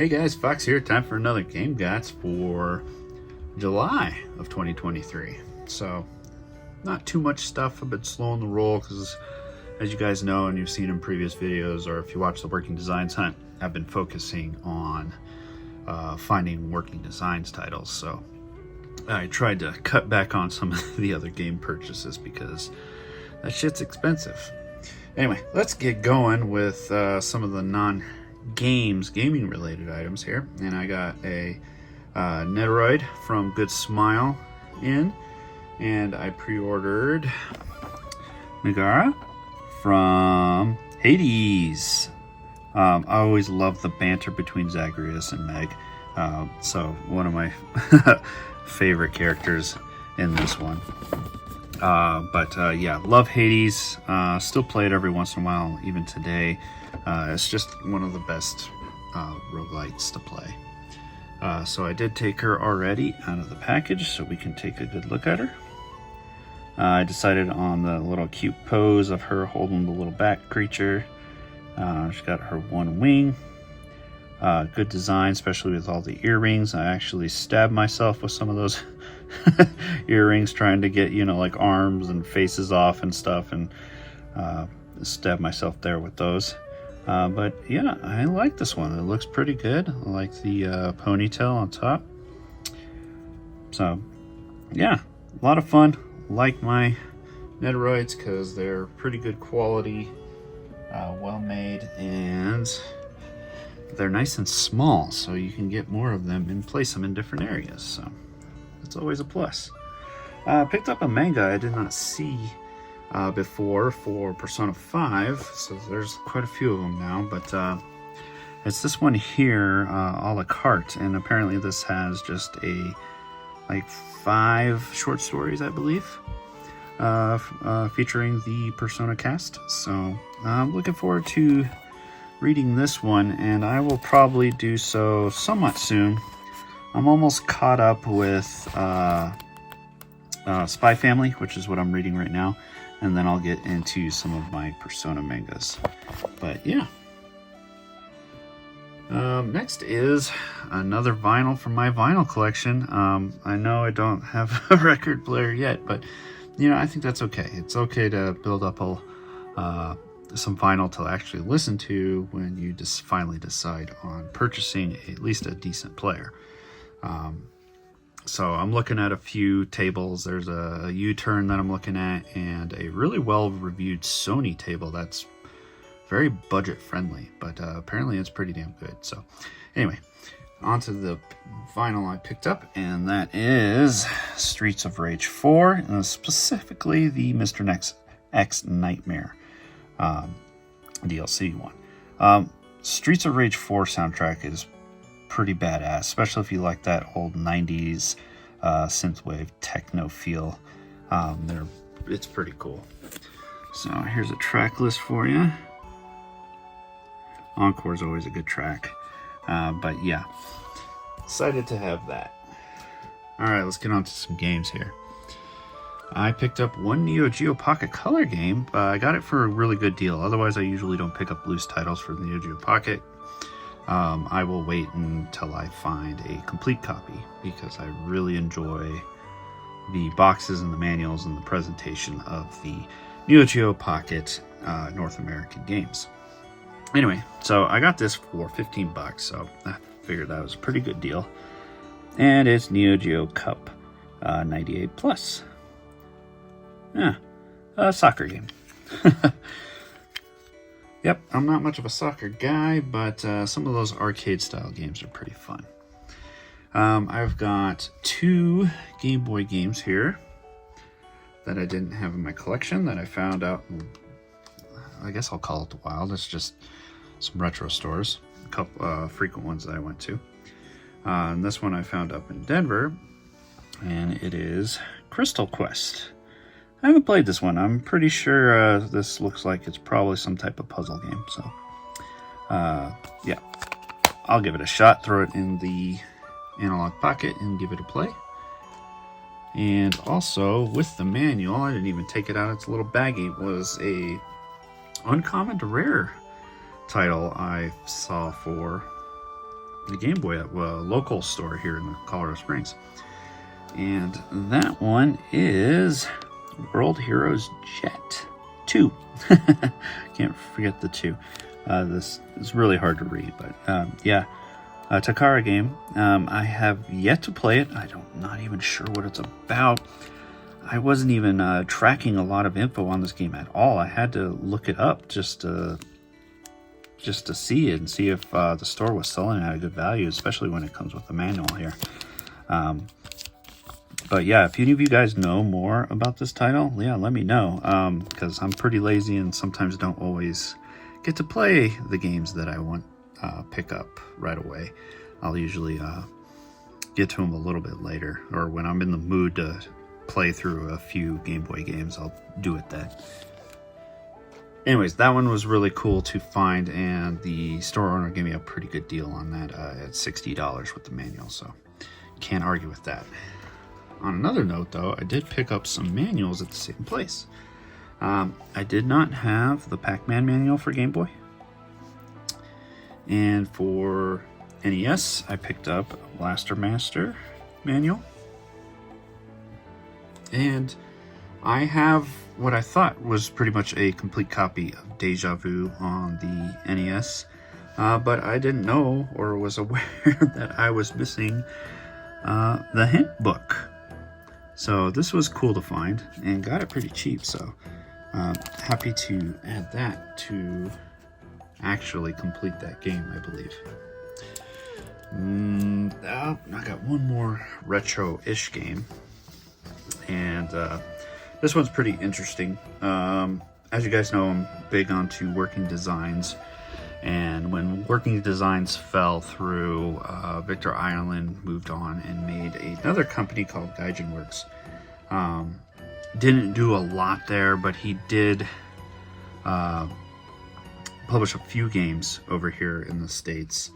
Hey guys, Fox here. Time for another Game Gots for July of 2023. So, not too much stuff. I've been slowing the roll because, as you guys know, and you've seen in previous videos, or if you watch the Working Designs Hunt, I've been focusing on finding Working Designs titles. So, I tried to cut back on some of the other game purchases because that shit's expensive. Anyway, let's get going with some of the gaming related items here. And I got a Netoroid from Good Smile in, and I pre-ordered Megara from Hades. I always love the banter between Zagreus and Meg, so one of my favorite characters in this one. Yeah, love Hades. Still play it every once in a while, even today. It's just one of the best roguelites to play. So I did take her already out of the package so we can take a good look at her. I decided on the little cute pose of her holding the little bat creature. She's got her one wing. Good design, especially with all the earrings. I actually stabbed myself with some of those earrings trying to get, like arms and faces off and stuff, and stabbed myself there with those. But yeah, I like this one. It looks pretty good. I like the ponytail on top. So yeah, a lot of fun. Like my Netoroids because they're pretty good quality, well made, and they're nice and small, so you can get more of them and place them in different areas. So it's always a plus. Picked up a manga I did not see before for Persona 5, so there's quite a few of them now, but it's this one here, a la carte, and apparently this has just like 5 short stories, I believe, featuring the Persona cast. So I'm looking forward to reading this one, and I will probably do so somewhat soon. I'm almost caught up with Spy Family, which is what I'm reading right now, and then I'll get into some of my Persona mangas. But yeah. Next is another vinyl from my vinyl collection. I know I don't have a record player yet, but I think that's okay. It's okay to build up some vinyl to actually listen to when you just finally decide on purchasing at least a decent player. So I'm looking at a few tables. There's a U-turn that I'm looking at, and a really well-reviewed Sony table that's very budget-friendly, but apparently it's pretty damn good. So anyway, onto the vinyl I picked up, and that is Streets of Rage 4, and specifically the Mr. X Nightmare DLC one. Streets of Rage 4 soundtrack is pretty badass, especially if you like that old 90s synthwave techno feel. It's pretty cool. So here's a track list for you. Encore is always a good track, but yeah, excited to have that. Alright, let's get on to some games here. I picked up one Neo Geo Pocket Color game. I got it for a really good deal. Otherwise, I usually don't pick up loose titles for the Neo Geo Pocket. I will wait until I find a complete copy because I really enjoy the boxes and the manuals and the presentation of the Neo Geo Pocket North American games. Anyway, so I got this for $15, so I figured that was a pretty good deal. And it's Neo Geo Cup 98 Plus. Yeah, a soccer game. Yep, I'm not much of a soccer guy, but some of those arcade-style games are pretty fun. I've got 2 Game Boy games here that I didn't have in my collection that I found out in, I guess I'll call it the wild. It's just some retro stores, a couple frequent ones that I went to. And this one I found up in Denver, and it is Crystal Quest. I haven't played this one. I'm pretty sure this looks like it's probably some type of puzzle game. So, yeah, I'll give it a shot. Throw it in the analog pocket and give it a play. And also, with the manual, I didn't even take it out. It's a little baggy. Was a uncommon to rare title I saw for the Game Boy at a local store here in the Colorado Springs. And that one is World Heroes Jet 2. Can't forget the 2. This is really hard to read, but yeah. Takara game. I have yet to play it. I'm not even sure what it's about. I wasn't even tracking a lot of info on this game at all. I had to look it up just to see it and see if the store was selling it at a good value, especially when it comes with the manual here. But yeah, if any of you guys know more about this title, yeah, let me know, because I'm pretty lazy and sometimes don't always get to play the games that I want pick up right away. I'll usually get to them a little bit later, or when I'm in the mood to play through a few Game Boy games, I'll do it then. Anyways, that one was really cool to find, and the store owner gave me a pretty good deal on that at $60 with the manual, so can't argue with that. On another note, though, I did pick up some manuals at the same place. I did not have the Pac-Man manual for Game Boy, and for NES, I picked up a Blaster Master manual, and I have what I thought was pretty much a complete copy of Deja Vu on the NES, but I didn't know or was aware that I was missing the hint book. So this was cool to find and got it pretty cheap, so happy to add that to actually complete that game, I believe. I got one more retro-ish game, and this one's pretty interesting. As you guys know, I'm big onto working designs, and when working designs fell through, Victor Ireland moved on and made another company called Gaijin Works. Didn't do a lot there, but he did publish a few games over here in the States.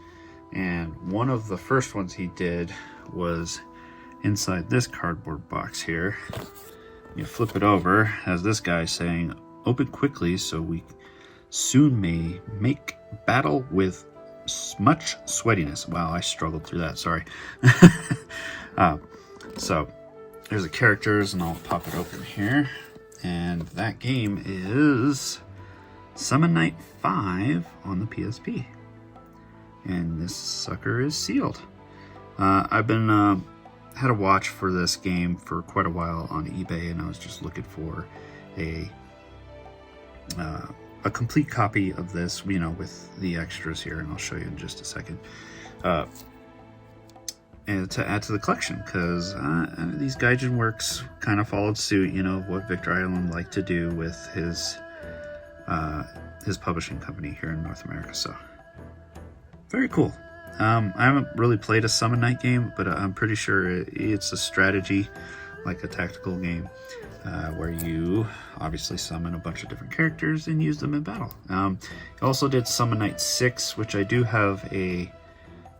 And one of the first ones he did was inside this cardboard box here. You flip it over, has this guy saying, "Open quickly so we soon may make battle with much sweatiness." Wow, I struggled through that, sorry. So there's the characters, and I'll pop it open here. And that game is Summon Night 5 on the PSP. And this sucker is sealed. I've been had a watch for this game for quite a while on eBay, and I was just looking for a complete copy of this, you know, with the extras here, and I'll show you in just a second. And to add to the collection, because these Gaijin Works kind of followed suit, you know, what Victor Ireland liked to do with his publishing company here in North America. So very cool. I haven't really played a Summon Night game, but I'm pretty sure it's a strategy, like a tactical game, where you obviously summon a bunch of different characters and use them in battle. He also did Summon Night 6, which I do have a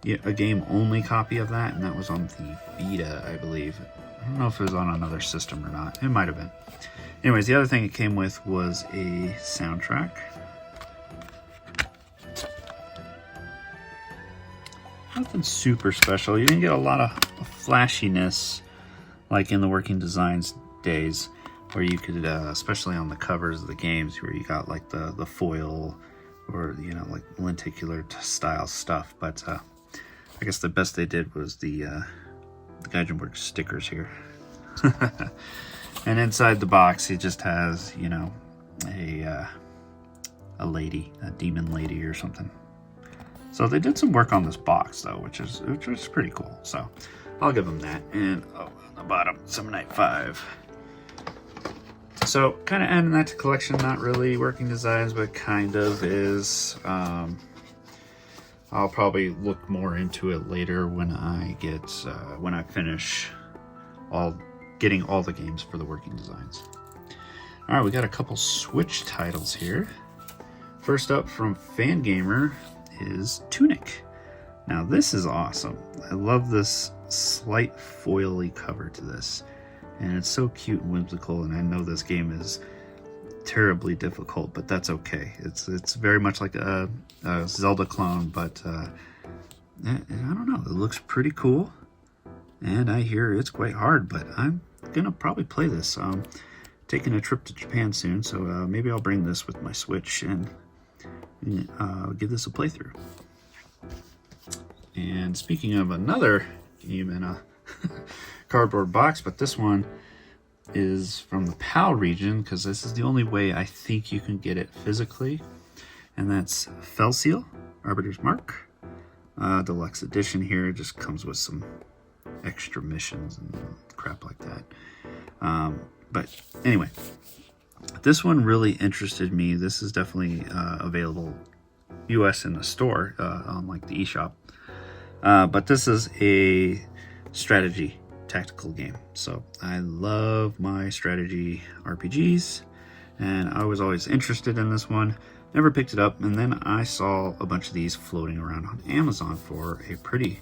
game-only copy of that, and that was on the Vita, I believe. I don't know if it was on another system or not. It might have been. Anyways, the other thing it came with was a soundtrack. Nothing super special. You didn't get a lot of flashiness like in the working designs days, where you could, especially on the covers of the games, where you got like the foil or, you know, like lenticular style stuff. But I guess the best they did was the Gaijin Works stickers here. And inside the box, it just has, you know, a lady, a demon lady or something. So they did some work on this box, though, which is pretty cool. So I'll give them that. And on the bottom, Summon Night 5. So kind of adding that to collection, not really working designs, but kind of is. I'll probably look more into it later when I get when I finish getting all the games for the working designs. All right, we got a couple Switch titles here. First up from Fangamer is Tunic. Now this is awesome. I love this slight foily cover to this, and it's so cute and whimsical, and I know this game is terribly difficult, but that's okay. It's very much like a Zelda clone, but I don't know, it looks pretty cool, and I hear it's quite hard, but I'm gonna probably play this. Taking a trip to Japan soon, so maybe I'll bring this with my Switch and give this a playthrough. And speaking of another game in a cardboard box, but this one is from the PAL region, because this is the only way I think you can get it physically, and that's Felseal, Arbiter's Mark. Deluxe edition here, just comes with some extra missions and crap like that. But anyway, this one really interested me. This is definitely available US in the store, on like the eShop. But this is a strategy tactical game. So I love my strategy RPGs, and I was always interested in this one. Never picked it up, and then I saw a bunch of these floating around on Amazon for a pretty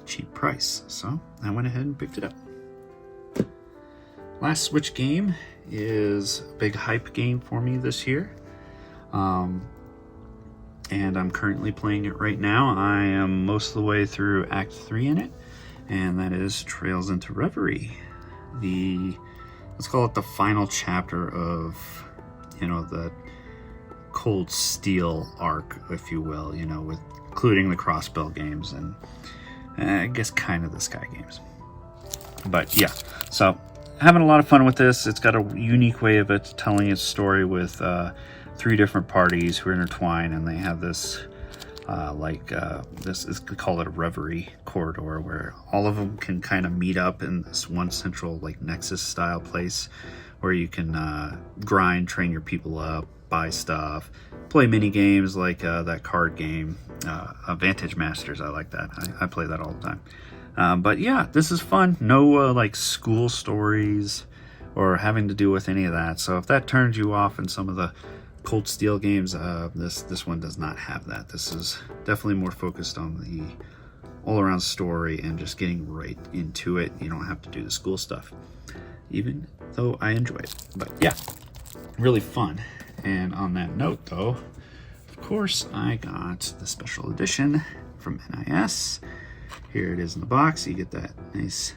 cheap price. So I went ahead and picked it up. Last Switch game is a big hype game for me this year. And I'm currently playing it right now. I am most of the way through Act 3 in it, and that is Trails into Reverie. Let's call it the final chapter of, the Cold Steel arc, if you will, with including the Crossbell games and I guess kind of the Sky games. But yeah, so having a lot of fun with this. It's got a unique way of it telling its story with 3 different parties who are intertwined, and they have this this is call it a Reverie corridor, where all of them can kind of meet up in this one central like Nexus style place where you can grind, train your people up, buy stuff, play mini games like that card game, Vantage Masters. I like that. I play that all the time. But yeah, this is fun. No like school stories or having to do with any of that. So if that turns you off in some of the Cold Steel games, this one does not have that. This is definitely more focused on the all-around story and just getting right into it. You don't have to do the school stuff, even though I enjoy it. But yeah, really fun. And on that note, though, of course, I got the special edition from NIS. Here it is in the box. You get that nice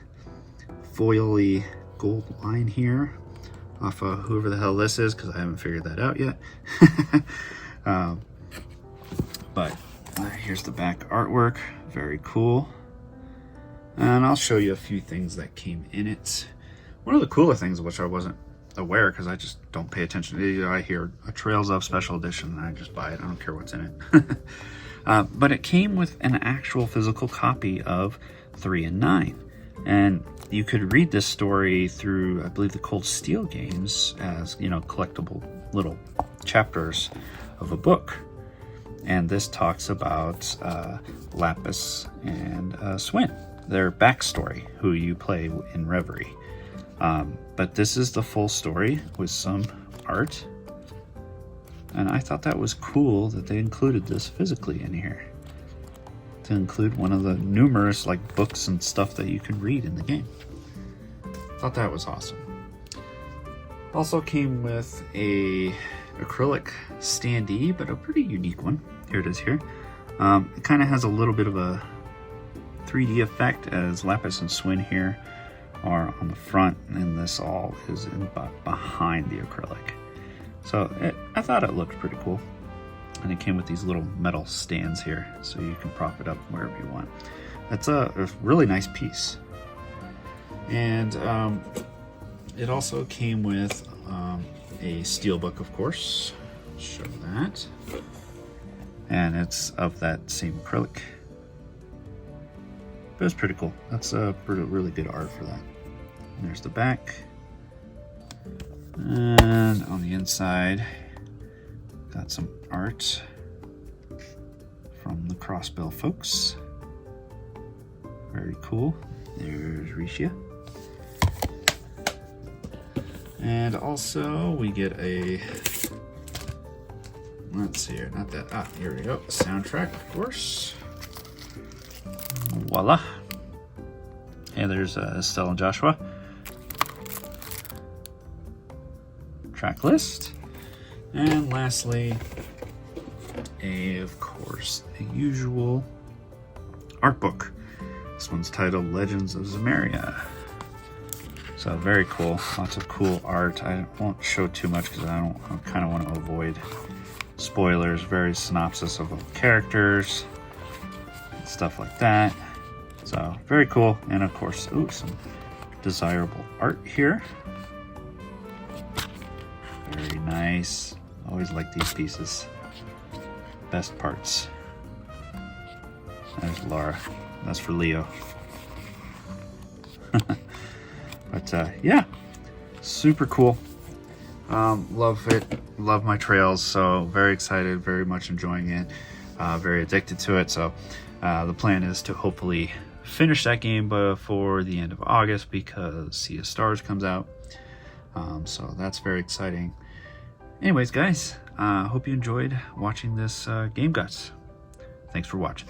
foily gold line here off of whoever the hell this is, because I haven't figured that out yet. But here's the back artwork. Very cool. And I'll show you a few things that came in it. One of the cooler things, which I wasn't aware because I just don't pay attention. I hear a Trails of special edition and I just buy it. I don't care what's in it. But it came with an actual physical copy of 3 and 9. And you could read this story through, I believe, the Cold Steel games as, collectible little chapters of a book. And this talks about Lapis and Swin, their backstory, who you play in Reverie. But this is the full story with some art. And I thought that was cool that they included this physically in here, to include one of the numerous books and stuff that you can read in the game. Thought that was awesome. Also came with a acrylic standee, but a pretty unique one. Here it is here. It kind of has a little bit of a 3D effect, as Lapis and Swin here are on the front, and this all is behind the acrylic. So I thought it looked pretty cool. And it came with these little metal stands here, so you can prop it up wherever you want. That's a really nice piece. And it also came with a steelbook, of course. Show that. And it's of that same acrylic. But it's pretty cool. That's a really good art for that. And there's the back. And on the inside, got some art from the Crossbell folks. Very cool. There's Risha. And also we get a, let's see here, not that, here we go, soundtrack, of course. Voila. And there's Estelle and Joshua. Track list. And lastly, of course, the usual art book. This one's titled Legends of Zemeria. So very cool, lots of cool art. I won't show too much because I kind of want to avoid spoilers. Very synopsis of the characters, and stuff like that. So very cool, and of course, ooh, some desirable art here. Very nice. Always like these pieces. Best parts. There's Laura. That's for Leo. But yeah, super cool. Love it. Love my trails. So very excited. Very much enjoying it. Very addicted to it. So the plan is to hopefully finish that game before the end of August because Sea of Stars comes out. So that's very exciting. Anyways, guys, hope you enjoyed watching this Game Guts. Thanks for watching.